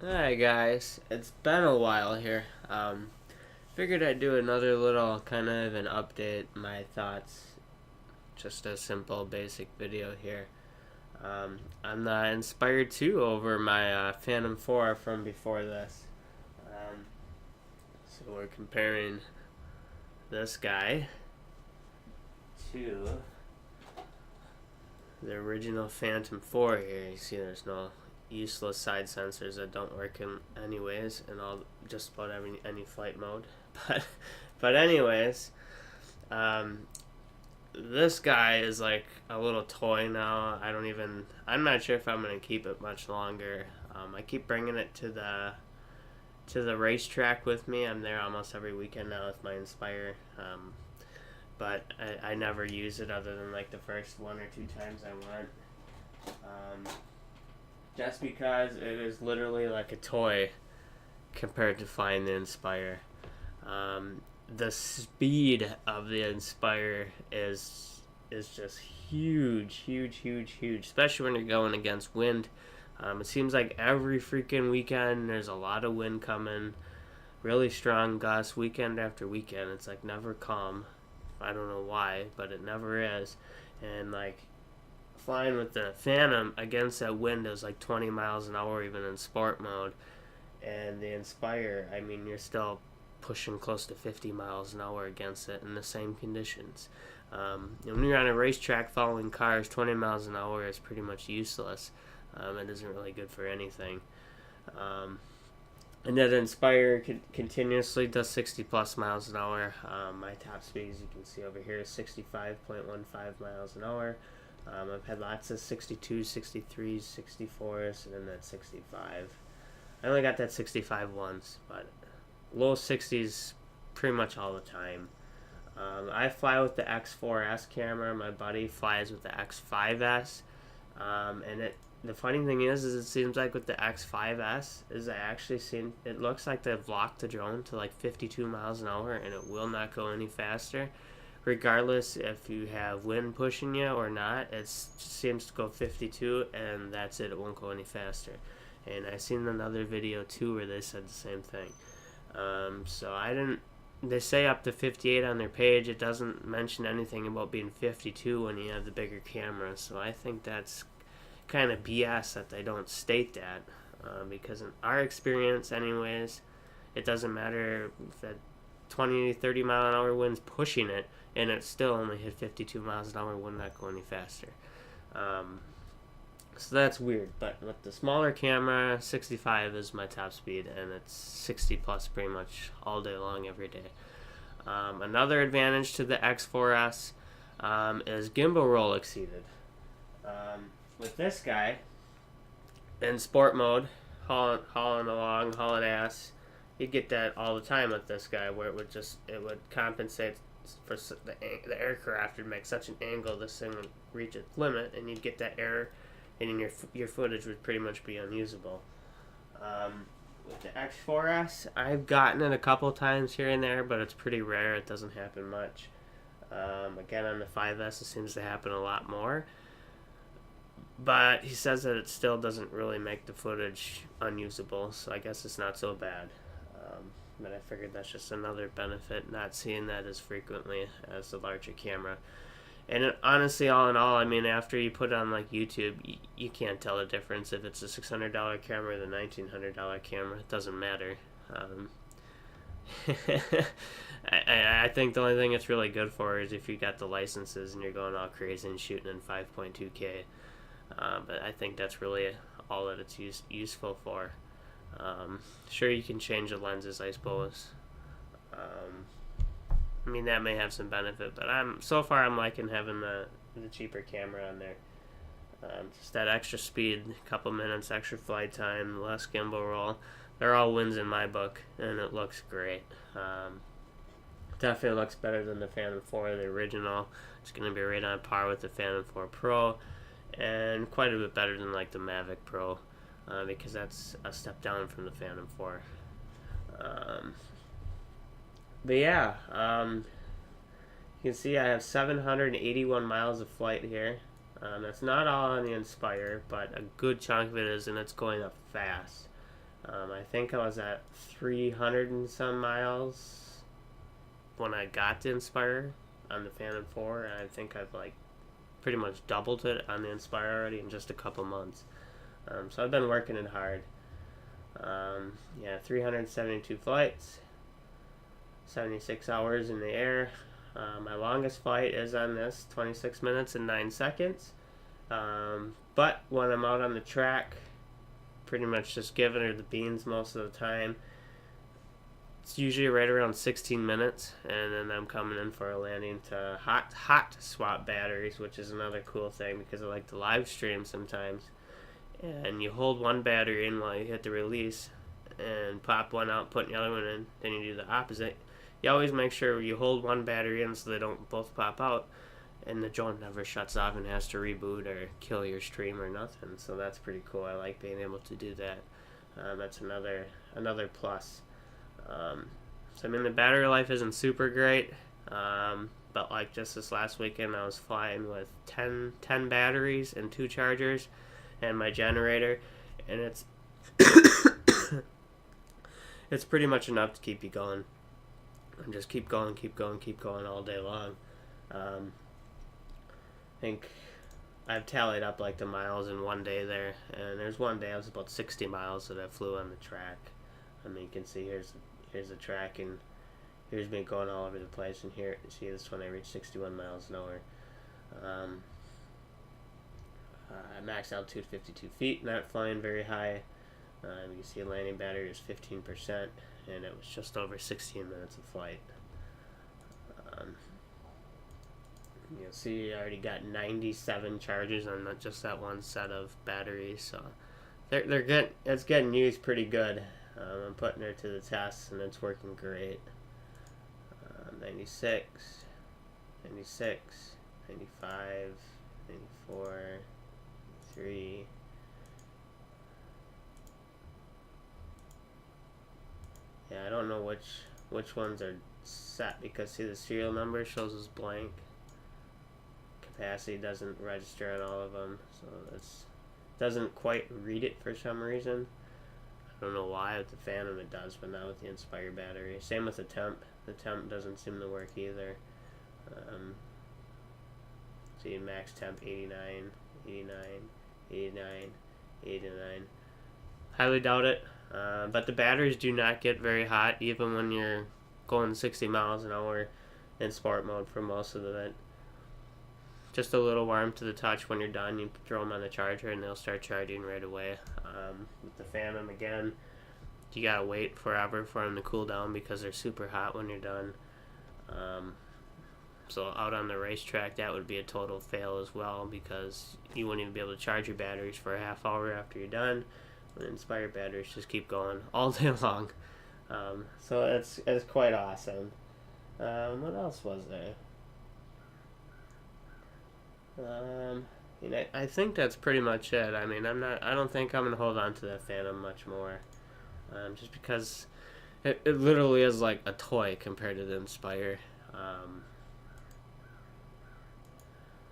Hi guys, it's been a while here. Figured I'd do another little kind of an update, my thoughts, just a simple basic video here. I'm the Inspired 2 over my Phantom 4 from before this. Um, so we're comparing this guy to the original Phantom 4 here. You see there's no useless side sensors that don't work in anyways in all just about any flight mode. But anyways, um, this guy is like a little toy now. I'm not sure if I'm gonna keep it much longer. I keep bringing it to the racetrack with me. I'm there almost every weekend now with my Inspire. But I never use it other than like the first one or two times I went. Um, just because it is literally like a toy compared to flying the Inspire. The speed of the Inspire is just huge, huge, huge, huge. Especially when you're going against wind. It seems like every freaking weekend there's a lot of wind coming, really strong gusts weekend after weekend. It's like never calm. I don't know why, but it never is. And like flying with the Phantom against that wind is like 20 miles an hour even in sport mode. And the Inspire, I mean, you're still pushing close to 50 miles an hour against it in the same conditions. When you're on a racetrack following cars, 20 miles an hour is pretty much useless. It isn't really good for anything. Um, and that Inspire continuously does 60 plus miles an hour. My top speed, as you can see over here, is 65.15 miles an hour. I've had lots of 62, 63, 64s, and then that 65. I only got that 65 once, but low 60s pretty much all the time. I fly with the X4S camera. My buddy flies with the X5S. And the funny thing is it seems like with the X5S is I actually seen it looks like they've locked the drone to like 52 miles an hour and it will not go any faster, regardless if you have wind pushing you or not. It seems to go 52 and that's it. It won't go any faster. And I seen another video too where they said the same thing. So I didn't. They say up to 58 on their page. It doesn't mention anything about being 52 when you have the bigger camera. So I think that's kind of BS that they don't state that. Because in our experience, anyways, it doesn't matter if that 20, 30 mile an hour wind's pushing it, and it still only hit 52 miles an hour, would not go any faster. Um, so that's weird. But with the smaller camera, 65 is my top speed, and it's 60 plus pretty much all day long, every day. Another advantage to the X4S is gimbal roll exceeded. With this guy, in sport mode, hauling along, hauling ass, you get that all the time with this guy, where it would compensate for the aircraft would make such an angle this thing would reach its limit, and you'd get that error, and your footage would pretty much be unusable. With the X4S, I've gotten it a couple times here and there, but it's pretty rare. It doesn't happen much. Again, on the 5S, it seems to happen a lot more. But he says that it still doesn't really make the footage unusable, so I guess it's not so bad. But I figured that's just another benefit, not seeing that as frequently as the larger camera. And honestly, all in all, I mean, after you put it on like YouTube, you can't tell the difference if it's a $600 camera or the $1,900 camera. It doesn't matter. I think the only thing it's really good for is if you got the licenses and you're going all crazy and shooting in 5.2K. But I think that's really all that it's useful for. Sure, you can change the lenses, I suppose. I mean, that may have some benefit, but so far I'm liking having the cheaper camera on there. Just that extra speed, a couple minutes extra flight time, less gimbal roll. They're all wins in my book, and it looks great. Definitely looks better than the Phantom 4, the original. It's going to be right on par with the Phantom 4 Pro, and quite a bit better than like the Mavic Pro, because that's a step down from the Phantom 4. But yeah, you can see I have 781 miles of flight here. That's not all on the Inspire, but a good chunk of it is, and it's going up fast. I think I was at 300 and some miles when I got the Inspire on the Phantom 4, and I think I've like pretty much doubled it on the Inspire already in just a couple months. So I've been working it hard. Yeah, 372 flights, 76 hours in the air. My longest flight is on this, 26 minutes and 9 seconds. But when I'm out on the track, pretty much just giving her the beans most of the time. It's usually right around 16 minutes, and then I'm coming in for a landing to hot swap batteries, which is another cool thing because I like to live stream sometimes. And you hold one battery in while you hit the release and pop one out, put the other one in, then you do the opposite. You always make sure you hold one battery in so they don't both pop out, and the drone never shuts off and has to reboot or kill your stream or nothing. So that's pretty cool. I like being able to do that. That's another plus. So I mean, the battery life isn't super great, but like just this last weekend I was flying with 10 batteries and 2 chargers and my generator, and it's it's pretty much enough to keep you going and just keep going all day long. I think I've tallied up like the miles in one day there, and there's one day I was about 60 miles that I flew on the track. I mean, you can see here's the track, and here's me going all over the place, and here, see this one I reached 61 miles an hour. Max altitude 52 feet, not flying very high. You can see landing battery is 15%, and it was just over 16 minutes of flight. You'll see I already got 97 charges on just that one set of batteries, so it's getting used pretty good. I'm putting her to the test, and it's working great. 96, 96, 95, 94, 3. Yeah, I don't know which ones are set because see the serial number shows as blank. Capacity doesn't register on all of them, so that's doesn't quite read it for some reason. I don't know why with the Phantom it does, but not with the Inspire battery. Same with the temp. The temp doesn't seem to work either. See max temp 89, 89, 89, 89. Highly doubt it. But the batteries do not get very hot even when you're going 60 miles an hour in sport mode for most of it. Just a little warm to the touch. When you're done, you throw them on the charger and they'll start charging right away. With the Phantom, again, you gotta wait forever for them to cool down because they're super hot when you're done. So out on the racetrack, that would be a total fail as well because you wouldn't even be able to charge your batteries for a half hour after you're done. When Inspire batteries just keep going all day long. So it's quite awesome. What else was there? I think that's pretty much it. I mean, I don't think I'm gonna hold on to that Phantom much more, just because it literally is like a toy compared to the Inspire. I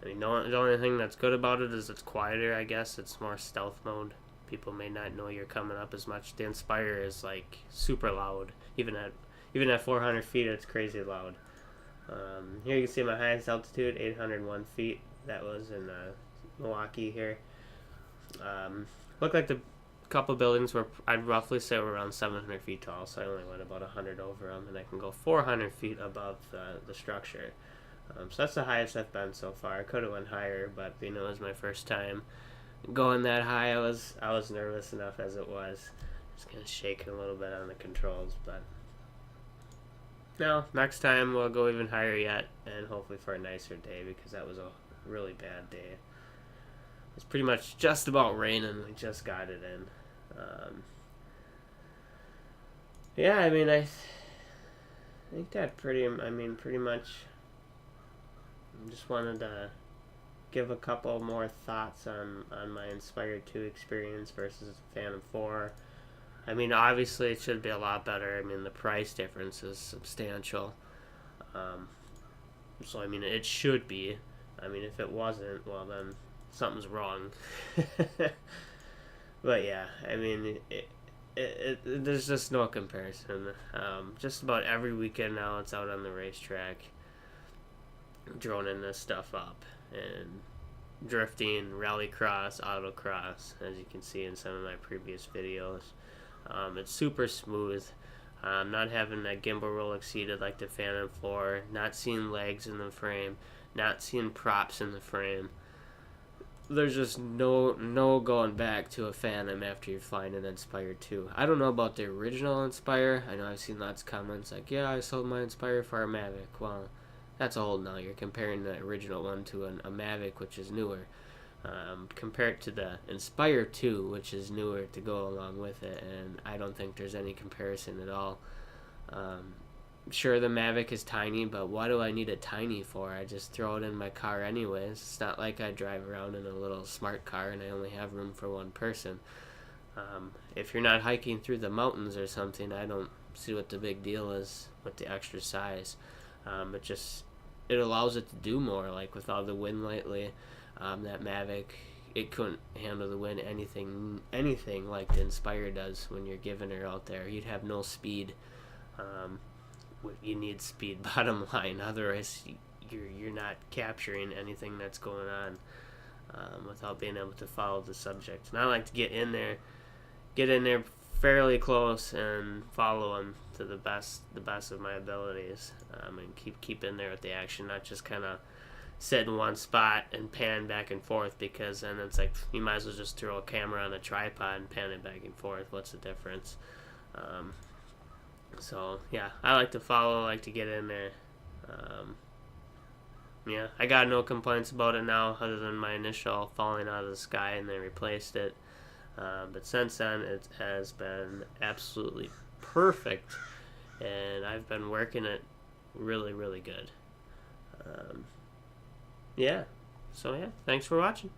mean, the only thing that's good about it is it's quieter. I guess it's more stealth mode. People may not know you're coming up as much. The Inspire is like super loud. Even at 400 feet, it's crazy loud. Here you can see my highest altitude, 801 feet. That was in Milwaukee here. Looked like the couple buildings were, I'd roughly say, were around 700 feet tall, so I only went about 100 over them, and I can go 400 feet above the structure. So that's the highest I've been so far. I could have went higher, but being it was my first time going that high, I was nervous enough as it was. Just kind of shaking a little bit on the controls, but no, next time we'll go even higher yet, and hopefully for a nicer day because that was a really bad day. It's pretty much just about raining. We just got it in. Yeah, I mean, I think that pretty much. I just wanted to give a couple more thoughts on my Inspire 2 experience versus the Phantom 4. I mean, obviously it should be a lot better. I mean, the price difference is substantial. So, I mean, it should be. I mean, if it wasn't, well, then something's wrong. But yeah, I mean, there's just no comparison. Just about every weekend now, it's out on the racetrack, droning this stuff up and drifting, rallycross, autocross, as you can see in some of my previous videos. It's super smooth. Not having that gimbal roll exceeded like the Phantom 4, not seeing legs in the frame, not seeing props in the frame. There's just no going back to a Phantom after you're flying an Inspire 2. I don't know about the original Inspire. I know I've seen lots of comments like, yeah, I sold my Inspire for a Mavic. Well, that's old now. You're comparing the original one to a Mavic, which is newer. Compare it to the Inspire 2, which is newer to go along with it, and I don't think there's any comparison at all. Sure, the Mavic is tiny, but what do I need it tiny for? I just throw it in my car anyways. It's not like I drive around in a little smart car and I only have room for one person. If you're not hiking through the mountains or something, I don't see what the big deal is with the extra size. It allows it to do more, like with all the wind lately. That Mavic, it couldn't handle the wind anything like the Inspire does when you're giving her out there. You'd have no speed. You need speed, bottom line. Otherwise, you're not capturing anything that's going on without being able to follow the subject. And I like to get in there fairly close and follow them to the best of my abilities, and keep in there with the action, not just kind of sit in one spot and pan back and forth, because then it's like you might as well just throw a camera on a tripod and pan it back and forth. What's the difference? So yeah, I like to follow, I like to get in there. Yeah, I got no complaints about it now, other than my initial falling out of the sky and they replaced it. But since then, it has been absolutely perfect, and I've been working it really, really good. Yeah, so yeah, thanks for watching.